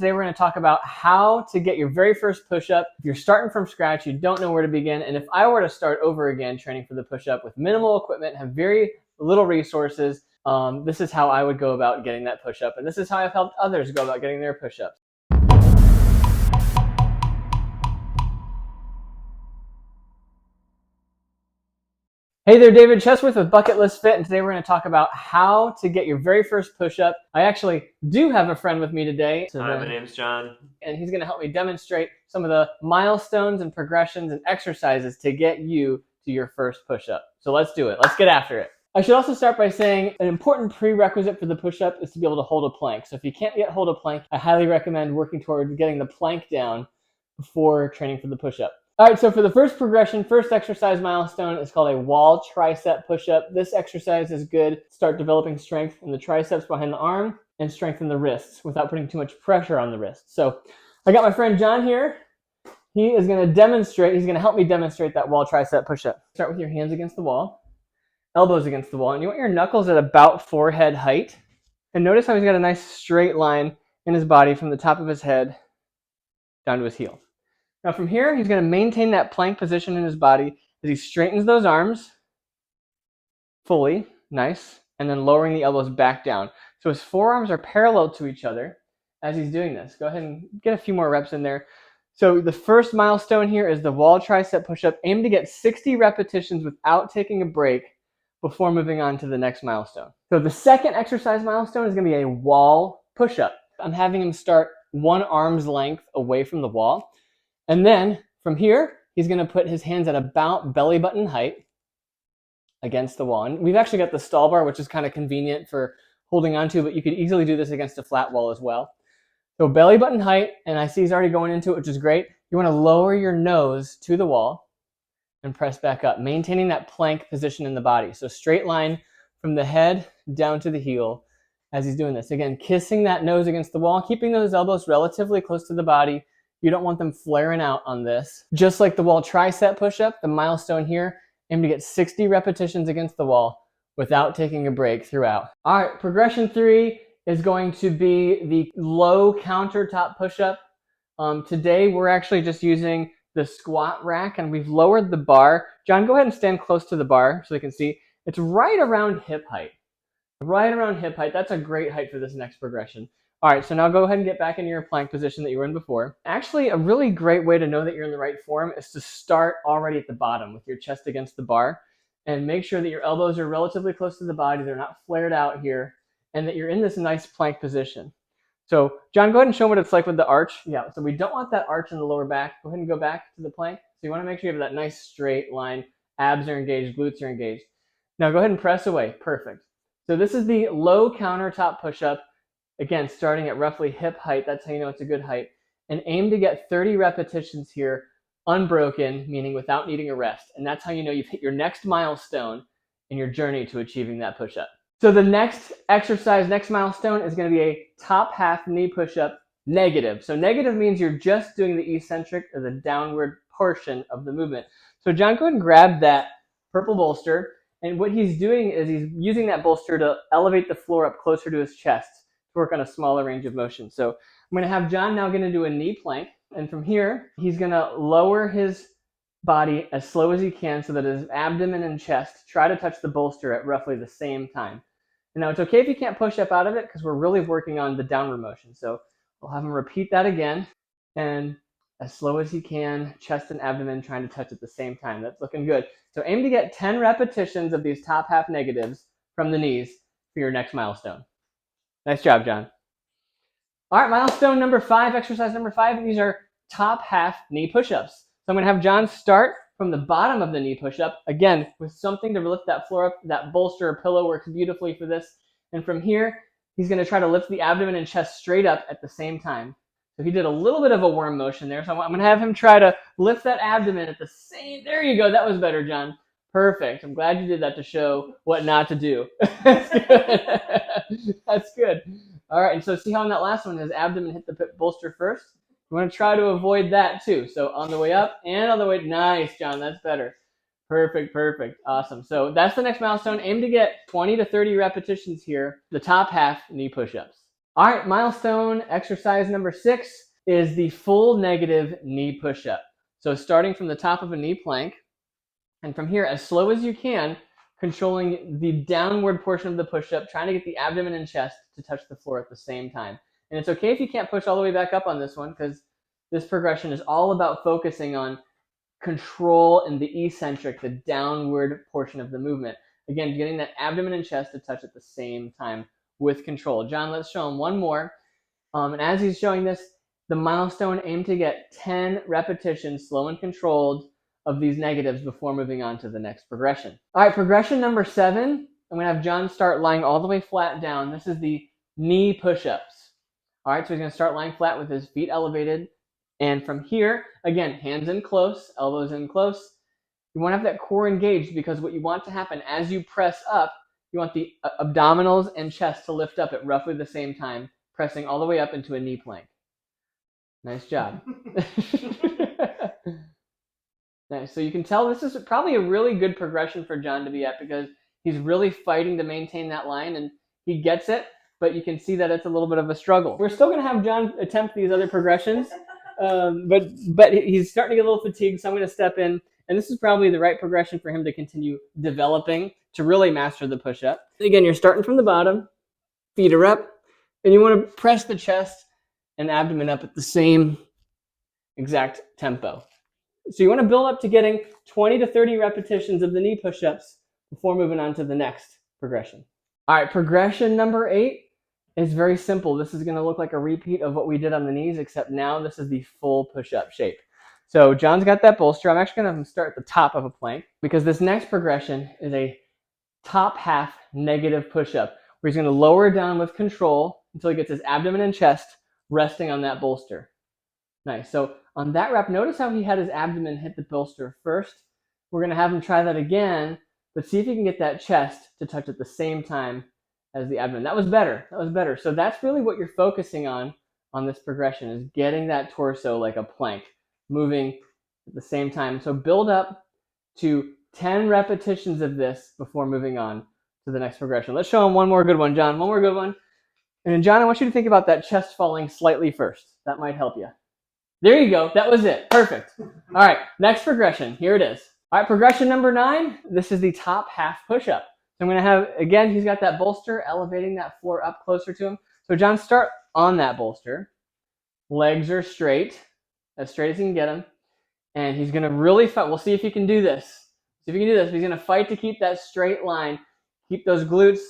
Today we're going to talk about how to get your very first push-up. If you're starting from scratch, you don't know where to begin, and if I were to start over again training for the push-up with minimal equipment, have very little resources, this is how I would go about getting that push-up, and this is how I've helped others go about getting their push-ups. Hey there, David Chesworth with Bucket List Fit, and today we're going to talk about how to get your very first push-up. I actually do have a friend with me today. Hi, my name's John. And he's going to help me demonstrate some of the milestones and progressions and exercises to get you to your first push-up. So let's do it. Let's get after it. I should also start by saying an important prerequisite for the push-up is to be able to hold a plank. So if you can't yet hold a plank, I highly recommend working toward getting the plank down before training for the push-up. All right, so for the first progression, first exercise milestone is called a wall tricep push-up. This exercise is good to start developing strength in the triceps behind the arm and strengthen the wrists without putting too much pressure on the wrists. So I got my friend John here. He is going to demonstrate, he's going to help me demonstrate that wall tricep push-up. Start with your hands against the wall, elbows against the wall, and you want your knuckles at about forehead height. And notice how he's got a nice straight line in his body from the top of his head down to his heel. Now from here, he's going to maintain that plank position in his body as he straightens those arms fully, nice, and then lowering the elbows back down. So his forearms are parallel to each other as he's doing this. Go ahead and get a few more reps in there. So the first milestone here is the wall tricep push-up. Aim to get 60 repetitions without taking a break before moving on to the next milestone. So the second exercise milestone is going to be a wall push-up. I'm having him start one arm's length away from the wall. And then from here, he's going to put his hands at about belly button height against the wall. And we've actually got the stall bar, which is kind of convenient for holding onto, but you could easily do this against a flat wall as well. So belly button height, and I see he's already going into it, which is great. You want to lower your nose to the wall and press back up, maintaining that plank position in the body. So straight line from the head down to the heel as he's doing this. Again, kissing that nose against the wall, keeping those elbows relatively close to the body. You don't want them flaring out on this. Just like the wall tricep push-up, the milestone here, aim to get 60 repetitions against the wall without taking a break throughout. All right, progression 3 is going to be the low countertop push-up. Today, we're actually just using the squat rack, and we've lowered the bar. John, go ahead and stand close to the bar so they can see. It's right around hip height. Right around hip height. That's a great height for this next progression. All right, so now go ahead and get back into your plank position that you were in before. Actually, a really great way to know that you're in the right form is to start already at the bottom with your chest against the bar and make sure that your elbows are relatively close to the body, they're not flared out here, and that you're in this nice plank position. So, John, go ahead and show them what it's like with the arch. Yeah, so we don't want that arch in the lower back. Go ahead and go back to the plank. So you want to make sure you have that nice straight line. Abs are engaged, glutes are engaged. Now go ahead and press away. Perfect. So this is the low countertop push-up. Again, starting at roughly hip height, that's how you know it's a good height. And aim to get 30 repetitions here, unbroken, meaning without needing a rest. And that's how you know you've hit your next milestone in your journey to achieving that push-up. So the next exercise, next milestone is going to be a top half knee push-up negative. So negative means you're just doing the eccentric or the downward portion of the movement. So John, go ahead and grab that purple bolster. And what he's doing is he's using that bolster to elevate the floor up closer to his chest, to work on a smaller range of motion. So I'm going to have John now going to do a knee plank. And from here, he's going to lower his body as slow as he can so that his abdomen and chest try to touch the bolster at roughly the same time. And now it's okay if you can't push up out of it because we're really working on the downward motion. So we'll have him repeat that again. And as slow as he can, chest and abdomen trying to touch at the same time. That's looking good. So aim to get 10 repetitions of these top half negatives from the knees for your next milestone. Nice job, John. All right, milestone number 5, exercise number 5. These are top half knee push-ups. So I'm going to have John start from the bottom of the knee push-up, again, with something to lift that floor up. That bolster or pillow works beautifully for this. And from here, he's going to try to lift the abdomen and chest straight up at the same time. So he did a little bit of a worm motion there. So I'm going to have him try to lift that abdomen at the same, there you go. That was better, John. Perfect. I'm glad you did that to show what not to do. That's good. That's good. All right, and so see how on that last one, his abdomen hit the bolster first? You want to try to avoid that too. So on the way up and on the way, nice, John, that's better. Perfect, perfect, awesome. So that's the next milestone. Aim to get 20 to 30 repetitions here, the top half knee push-ups. All right, milestone exercise number 6 is the full negative knee push-up. So starting from the top of a knee plank, and from here, as slow as you can, controlling the downward portion of the push-up, trying to get the abdomen and chest to touch the floor at the same time. And it's okay if you can't push all the way back up on this one, because this progression is all about focusing on control in the eccentric, the downward portion of the movement. Again, getting that abdomen and chest to touch at the same time with control. John, let's show him one more. And as he's showing this, the milestone, aim to get 10 repetitions, slow and controlled, of these negatives before moving on to the next progression. All right, progression number 7, I'm going to have John start lying all the way flat down. This is the knee push-ups. All right, so he's going to start lying flat with his feet elevated. And from here, again, hands in close, elbows in close. You want to have that core engaged, because what you want to happen as you press up, you want the abdominals and chest to lift up at roughly the same time, pressing all the way up into a knee plank. Nice job. Nice. So you can tell this is probably a really good progression for John to be at, because he's really fighting to maintain that line, and he gets it, but you can see that it's a little bit of a struggle. We're still going to have John attempt these other progressions, but he's starting to get a little fatigued, so I'm going to step in, and this is probably the right progression for him to continue developing to really master the push-up. Again, you're starting from the bottom, feet are up, and you want to press the chest and abdomen up at the same exact tempo. So you want to build up to getting 20 to 30 repetitions of the knee push-ups before moving on to the next progression. All right, progression number 8 is very simple. This is going to look like a repeat of what we did on the knees, except now this is the full push-up shape. So John's got that bolster. I'm actually going to have him start at the top of a plank, because this next progression is a top half negative push-up, where he's going to lower down with control until he gets his abdomen and chest resting on that bolster. Nice. So on that rep, notice how he had his abdomen hit the bolster first. We're going to have him try that again, but see if you can get that chest to touch at the same time as the abdomen. That was better. That was better. So that's really what you're focusing on this progression, is getting that torso like a plank, moving at the same time. So build up to 10 repetitions of this before moving on to the next progression. Let's show him one more good one, John. One more good one. And then, John, I want you to think about that chest falling slightly first. That might help you. There you go. That was it. Perfect. All right, next progression. Here it is. All right, progression number 9. This is the top half push-up. So I'm going to have, again, he's got that bolster, elevating that floor up closer to him. So John, start on that bolster. Legs are straight as he can get them. And he's going to really fight. We'll see if he can do this. See if he can do this. He's going to fight to keep that straight line, keep those glutes,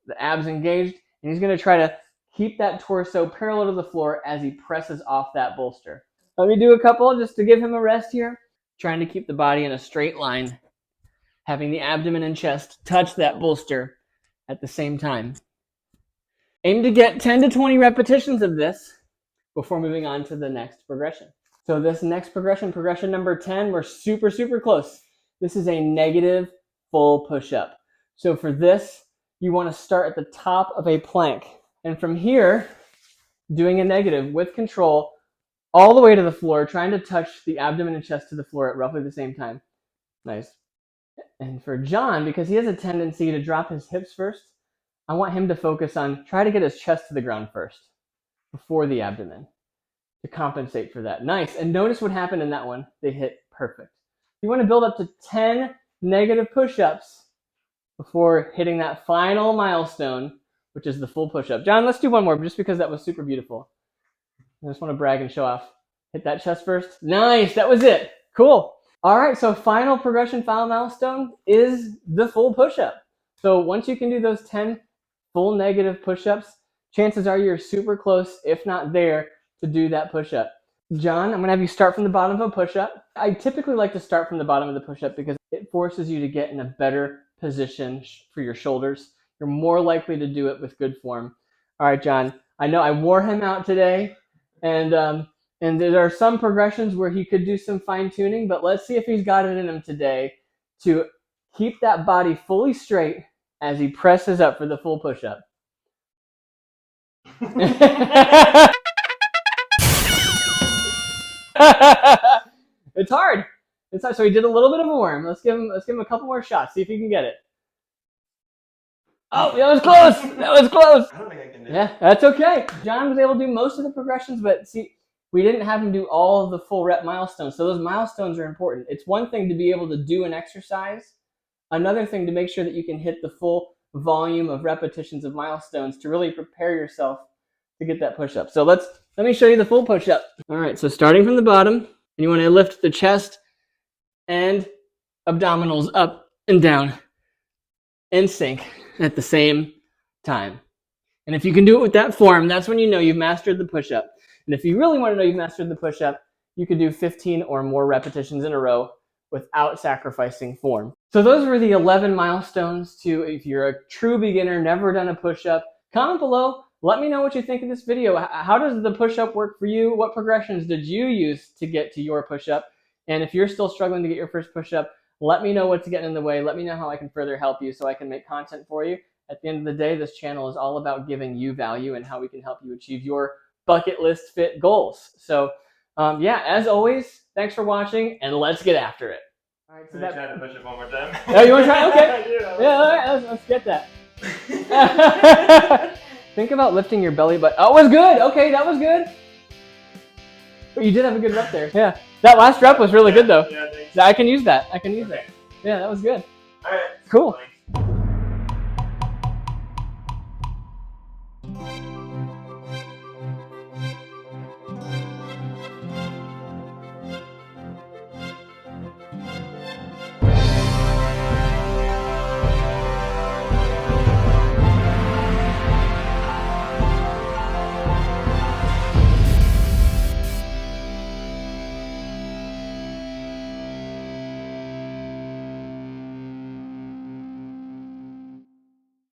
the abs engaged, and he's going to try to keep that torso parallel to the floor as he presses off that bolster. Let me do a couple just to give him a rest here. Trying to keep the body in a straight line, having the abdomen and chest touch that bolster at the same time. Aim to get 10 to 20 repetitions of this before moving on to the next progression. So this next progression, progression number 10, we're super, super close. This is a negative full push-up. So for this, you want to start at the top of a plank. And from here, doing a negative with control all the way to the floor, trying to touch the abdomen and chest to the floor at roughly the same time. Nice. And for John, because he has a tendency to drop his hips first, I want him to focus on try to get his chest to the ground first before the abdomen to compensate for that. Nice. And notice what happened in that one. They hit perfect. You want to build up to 10 negative push-ups before hitting that final milestone, which is the full push-up. John, let's do one more just because that was super beautiful. I just want to brag and show off. Hit that chest first. Nice. That was it. Cool. All right. So final progression, final milestone is the full push-up. So once you can do those 10 full negative push-ups, chances are you're super close, if not there, to do that push-up. John, I'm going to have you start from the bottom of a push-up. I typically like to start from the bottom of the push-up because it forces you to get in a better position for your shoulders. You're more likely to do it with good form. All right, John, I know I wore him out today, and there are some progressions where he could do some fine-tuning, but let's see if he's got it in him today to keep that body fully straight as he presses up for the full push-up. It's hard. It's hard. So he did a little bit of a worm. Let's give him a couple more shots. See if he can get it. Oh, that was close. That was close. I don't think I can do Yeah, that's okay. John was able to do most of the progressions, but see, we didn't have him do all of the full rep milestones. So those milestones are important. It's one thing to be able to do an exercise, another thing to make sure that you can hit the full volume of repetitions of milestones to really prepare yourself to get that push-up. So let me show you the full push-up. All right, so starting from the bottom, you want to lift the chest and abdominals up and down in sync at the same time. And if you can do it with that form, that's when you know you've mastered the push-up. And if you really want to know you've mastered the push-up, you can do 15 or more repetitions in a row without sacrificing form. So those were the 11 milestones to, if you're a true beginner, never done a push-up, comment below. Let me know what you think of this video. How does the push-up work for you? What progressions did you use to get to your push-up? And if you're still struggling to get your first push-up, let me know what's getting in the way. Let me know how I can further help you so I can make content for you. At the end of the day, this channel is all about giving you value and how we can help you achieve your bucket list fit goals. So yeah, as always, thanks for watching, and let's get after it. All right, so I'm try to push it one more time. Oh, you want to try? Okay. I do. Yeah, all right, let's get that. Think about lifting your belly button. Oh, it was good. Okay, that was good. But you did have a good rep there. Yeah, that last rep was really good though. Yeah, thanks. I can use that. I can use that. Yeah, that was good. All right. Cool.